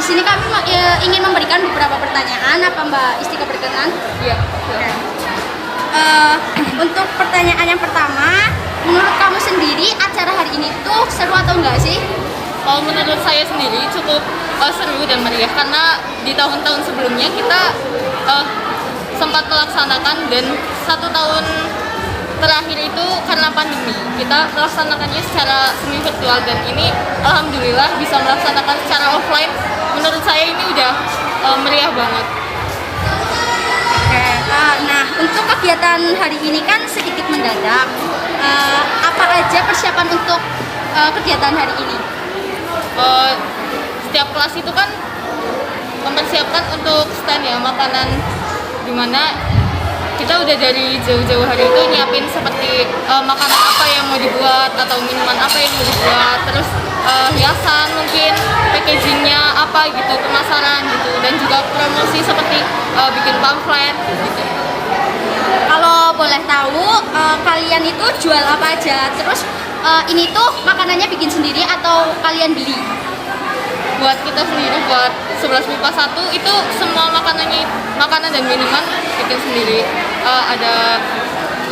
sini kami ingin memberikan beberapa pertanyaan. Apa Mbak Istika berkenan? Iya. Oke. Untuk pertanyaan yang pertama, menurut kamu sendiri acara hari ini tuh seru atau enggak sih? Kalau menurut saya sendiri cukup seru dan meriah karena di tahun-tahun sebelumnya kita sempat melaksanakan, dan 1 tahun terakhir itu karena pandemi kita melaksanakannya secara semi virtual, dan ini alhamdulillah bisa melaksanakan secara offline. Menurut saya ini udah meriah banget. Oke. Nah, untuk kegiatan hari ini kan sedikit mendadak. Apa aja persiapan untuk kegiatan hari ini? Setiap kelas itu kan mempersiapkan untuk stand ya makanan, dimana kita udah dari jauh-jauh hari itu nyiapin seperti makanan apa yang mau dibuat atau minuman apa yang mau dibuat, terus hiasan mungkin, packagingnya apa gitu, pemasaran gitu, dan juga promosi seperti bikin pamflet gitu. Kalau boleh tahu, kalian itu jual apa aja? Terus ini tuh makanannya bikin sendiri atau kalian beli? Buat kita sendiri, buat 11 MIPA 1 itu semua makanan dan minuman bikin sendiri. Ada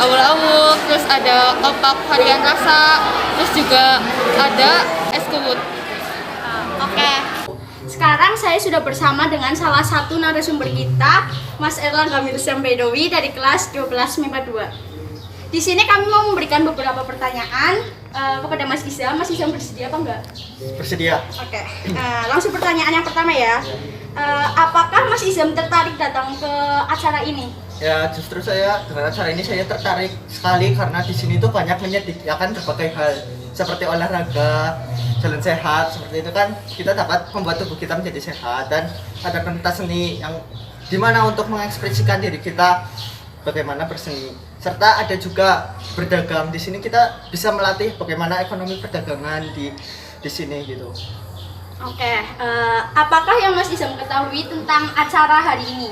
awul-awul, terus ada opak varian rasa, terus juga ada es kewut. Oke. Sekarang saya sudah bersama dengan salah satu narasumber kita, Mas Erlangga Mirsam Bedowi dari kelas 12 MIPA 2. Di sini kami mau memberikan beberapa pertanyaan kepada Mas Izam. Mas Izam bersedia apa enggak? Bersedia. Oke. Langsung pertanyaan yang pertama ya. Apakah Mas Izam tertarik datang ke acara ini? Ya, justru saya dengan acara ini saya tertarik sekali karena di sini tuh banyak menyediakan berbagai hal seperti olahraga, jalan sehat, seperti itu kan kita dapat membuat tubuh kita menjadi sehat, dan ada pentas seni yang dimana untuk mengekspresikan diri kita bagaimana berseni, serta ada juga berdagang. Di sini kita bisa melatih bagaimana ekonomi perdagangan di sini gitu. Oke. Apakah yang Mas Izam ketahui tentang acara hari ini?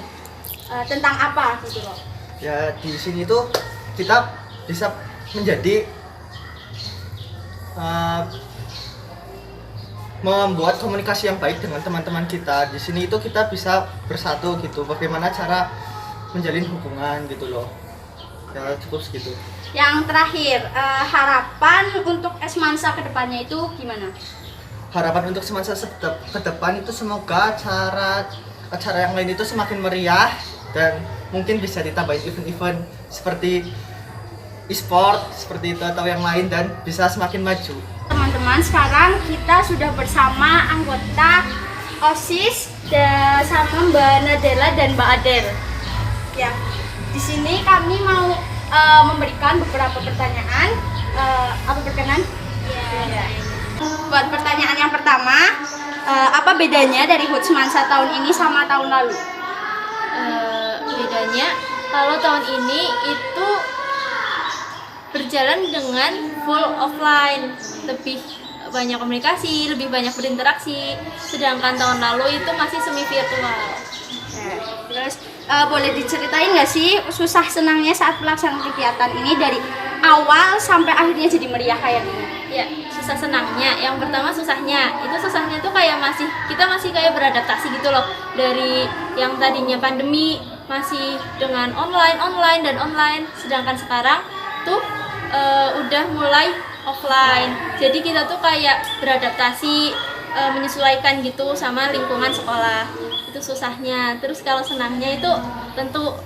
Tentang apa gitu loh? Ya, di sini tuh kita bisa menjadi membuat komunikasi yang baik dengan teman-teman kita. Di sini itu kita bisa bersatu gitu. Bagaimana cara menjalin hubungan gitu loh. Ya, cukup segitu. Yang terakhir, harapan untuk Esmansa ke depannya itu gimana? Harapan untuk semasa ke depan itu semoga acara yang lain itu semakin meriah, dan mungkin bisa ditambahin event-event seperti e-sport seperti itu atau yang lain, dan bisa semakin maju. Teman-teman, sekarang kita sudah bersama anggota OSIS sama Mbak Nadela dan Mbak Adel. Ya, di sini kami mau memberikan beberapa pertanyaan. Apa berkenan? Ya. Buat pertanyaan yang pertama, apa bedanya dari HUT Semansa tahun ini sama tahun lalu? Bedanya kalau tahun ini itu berjalan dengan full offline, lebih banyak komunikasi, lebih banyak berinteraksi, sedangkan tahun lalu itu masih semi virtual. Terus boleh diceritain nggak sih susah senangnya saat pelaksanaan kegiatan ini dari awal sampai akhirnya jadi meriah kayak gini? Ya, susah senangnya. Yang pertama susahnya tuh kayak kita masih kayak beradaptasi gitu loh, dari yang tadinya pandemi masih dengan online, sedangkan sekarang tuh udah mulai offline. Jadi kita tuh kayak beradaptasi, menyesuaikan gitu sama lingkungan sekolah. Itu susahnya. Terus kalau senangnya itu tentu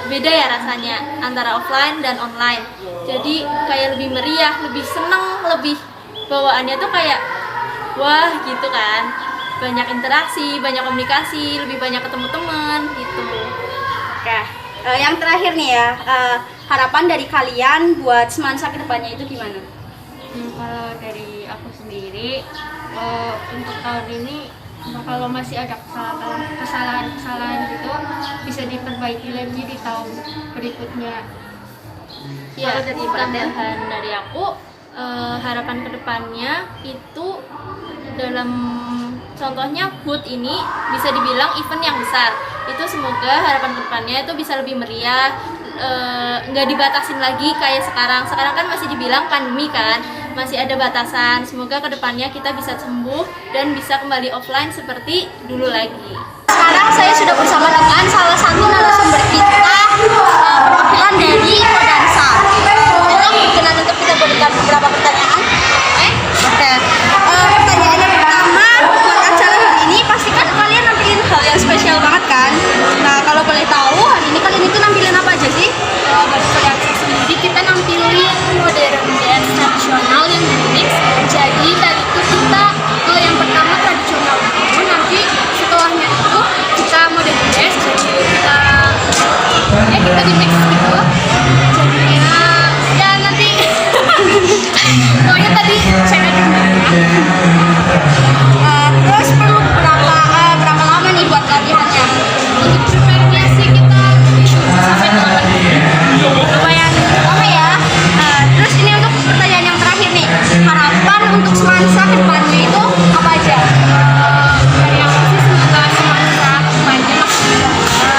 beda ya rasanya antara offline dan online. Jadi kayak lebih meriah, lebih seneng, lebih bawaannya tuh kayak wah gitu kan. Banyak interaksi, banyak komunikasi, lebih banyak ketemu teman gitu. Oke. Yang terakhir nih ya, harapan dari kalian buat Semansa kedepannya itu gimana? Kalau dari aku sendiri, untuk tahun ini kalau masih ada kesalahan gitu bisa diperbaiki lagi di tahun berikutnya. Ya, tambahan dari aku, harapan kedepannya itu dalam contohnya HUT ini bisa dibilang event yang besar. Itu semoga harapan kedepannya itu bisa lebih meriah, nggak dibatasin lagi kayak sekarang. Sekarang kan masih dibilang pandemi kan. masih ada batasan. Semoga kedepannya kita bisa sembuh dan bisa kembali offline seperti dulu lagi. Sekarang saya sudah bersama dengan salah satu narasumber kita, perwakilan dari Kodansa. Tolong berkenan untuk kita berikan beberapa pertanyaan. Oke. Pertanyaan yang pertama, buat acara hari ini pasti kan kalian nampilin hal yang spesial banget kan? Nah, kalau boleh tahu hari ini kalian itu nampilin apa aja sih? Dari Kodansa sendiri kita nampilin modern dance tradisional yang remix. Jadi tadi itu kita yang pertama tradisional dulu, nanti setelahnya itu kita modern dance. Jadi kita di mix gitu. Jadinya ya nanti pokoknya tadi saya Terus perlu berapa lama nih buat latihannya? untuk prepare-nya sih kita sampai 8 menit. Lumayan lama ya. Terus ini untuk pertanyaan yang terakhir nih, harapan untuk semansa ke depannya itu apa aja? Dari aku sih semoga semasa depannya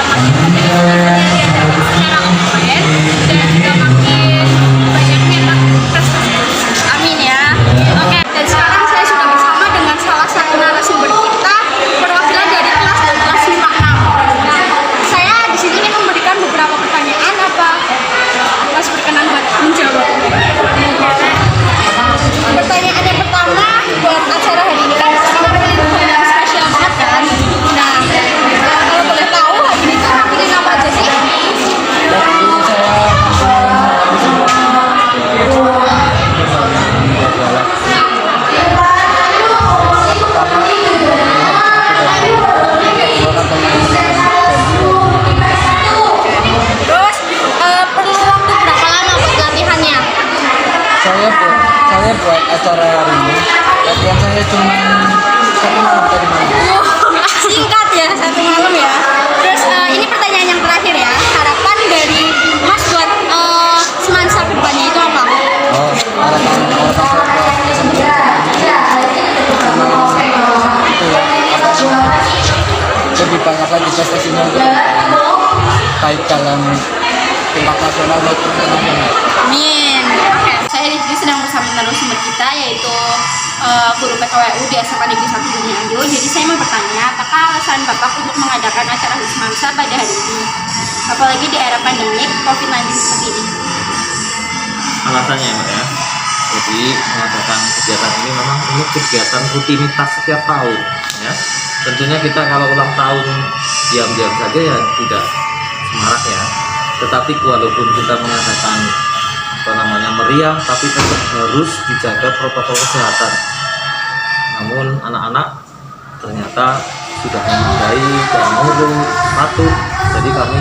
makin banyak secara offline dan juga makin banyak yang prestasi. Amin ya. Oke, dan sekarang saya sudah bersama dengan salah satu narasumber kita, perwakilan dari kelas dan kelas 56. Nah, saya di sini ingin memberikan beberapa pertanyaan. Apa Mas berkenan buat menjawab? Pertanyaan yang pertama buat acara hari ini kan kita nampilin hal yang spesial banget kan. Nah, kalau boleh tahu hari ini tuh nampilin apa aja sih? Terus perlu waktu berapa lama buat latihannya? Saya buat acara hari ini latihan saya cuma 1 malam tadi malam. Singkat ya, 1 malam ya. Terus ini pertanyaan yang terakhir ya, harapan dari Mas buat semansa kedepannya itu apa? Oh, harapan lebih banyak lagi prestasinya baik dalam tingkat nasional maupun internasional. Amin. Oke, saya di sini sedang bersama narasumber kita yaitu guru PKWU di SMA Negeri 1 Bumi. Jadi saya mau bertanya, apakah alasan Bapak untuk mengadakan acara Wismansa pada hari ini? Apalagi di era pandemi COVID-19 seperti ini. Alasannya ya Mbak ya, jadi mengadakan kegiatan ini memang ini kegiatan rutinitas setiap tahun ya. Tentunya kita kalau ulang tahun diam-diam saja ya tidak semarak ya, tetapi walaupun kita mengadakan meriah tapi tetap harus dijaga protokol kesehatan. Namun anak-anak ternyata sudah memadai dan nurut, patuh, jadi kami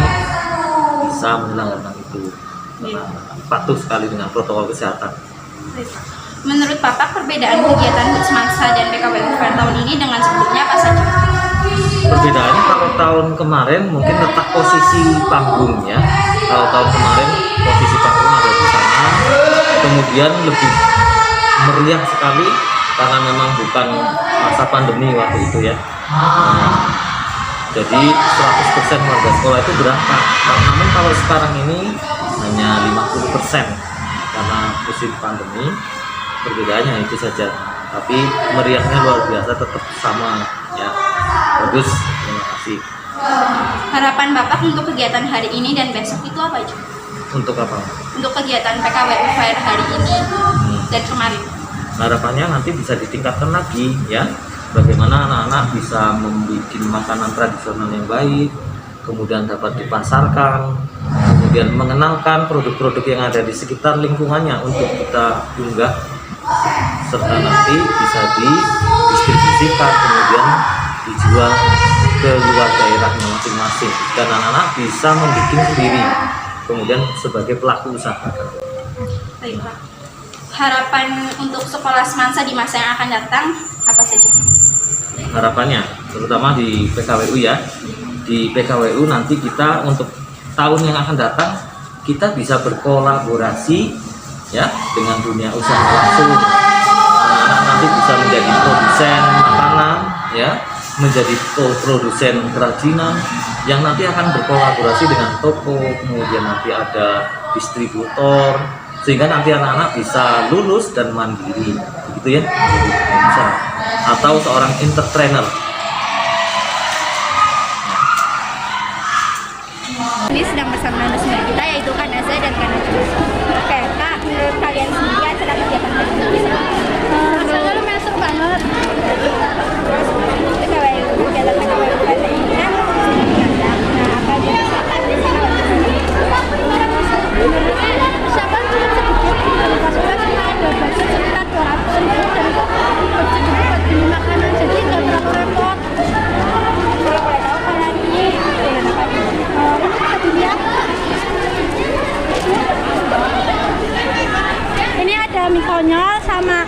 bisa menyelenggarakan itu. Patuh sekali dengan protokol kesehatan. Menurut Bapak, perbedaan kegiatan Wismansa dan PKWU Fair tahun ini dengan sebelumnya apa saja? Perbedaannya kalau tahun kemarin mungkin letak posisi panggungnya. Kalau tahun kemarin posisi panggung ada di sana, kemudian lebih meriah sekali karena memang bukan masa pandemi waktu itu ya. Jadi 100% warga sekolah itu berangkat. Namun kalau sekarang ini hanya 50% karena musim pandemi. Perbedaannya itu saja, tapi meriahnya luar biasa, tetap sama ya. Bagus, terima kasih. Harapan Bapak untuk kegiatan hari ini dan besok itu apa aja? Untuk apa? Untuk kegiatan PKWU Fair hari ini dan kemarin. Harapannya nanti bisa ditingkatkan lagi ya. Bagaimana anak-anak bisa membuat makanan tradisional yang baik, kemudian dapat dipasarkan, kemudian mengenalkan produk-produk yang ada di sekitar lingkungannya untuk kita unggah, serta nanti bisa didistribusikan kemudian dijual ke luar daerahnya masing-masing, dan anak-anak bisa membuat sendiri kemudian sebagai pelaku usaha. Baik, Pak. Harapan untuk sekolah semansa di masa yang akan datang apa saja? Harapannya terutama di PKWU ya, di PKWU nanti kita untuk tahun yang akan datang kita bisa berkolaborasi ya dengan dunia usaha langsung. Anak-anak nanti bisa menjadi produsen makanan ya, menjadi produsen kerajinan yang nanti akan berkolaborasi dengan toko, kemudian nanti ada distributor, sehingga nanti anak-anak bisa lulus dan mandiri, begitu ya, bisa. Atau seorang entertainer. Ini sedang bersama narasumber kita yaitu Kanaza dan Kanajus. Oke, Kak, menurut kalian sendiri acara kegiatan hari ini rasanya lumayan seru banget. Terus itu kegiatan KWU pada ini kan nah apa aja persiapan di sana persiapan cukup sedikit. Pas-pas cuma ada budget sekitar 200 ribu dan itu budget juga buat beli makanan jadi nggak terlalu repot. Kalau boleh tahu kalian ini dengan apa aja? Ini bisa dilihat. Ini ada mie konyol sama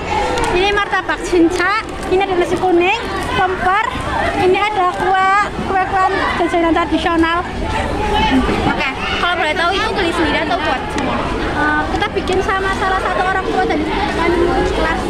ini martabak cinca, ini ada nasi kuning, kompor, ini ada kue-kuean jajanan tradisional. Oke, kalau boleh tahu itu beli sendiri atau buat semua? Kita bikin sama salah satu orang tua dari kelas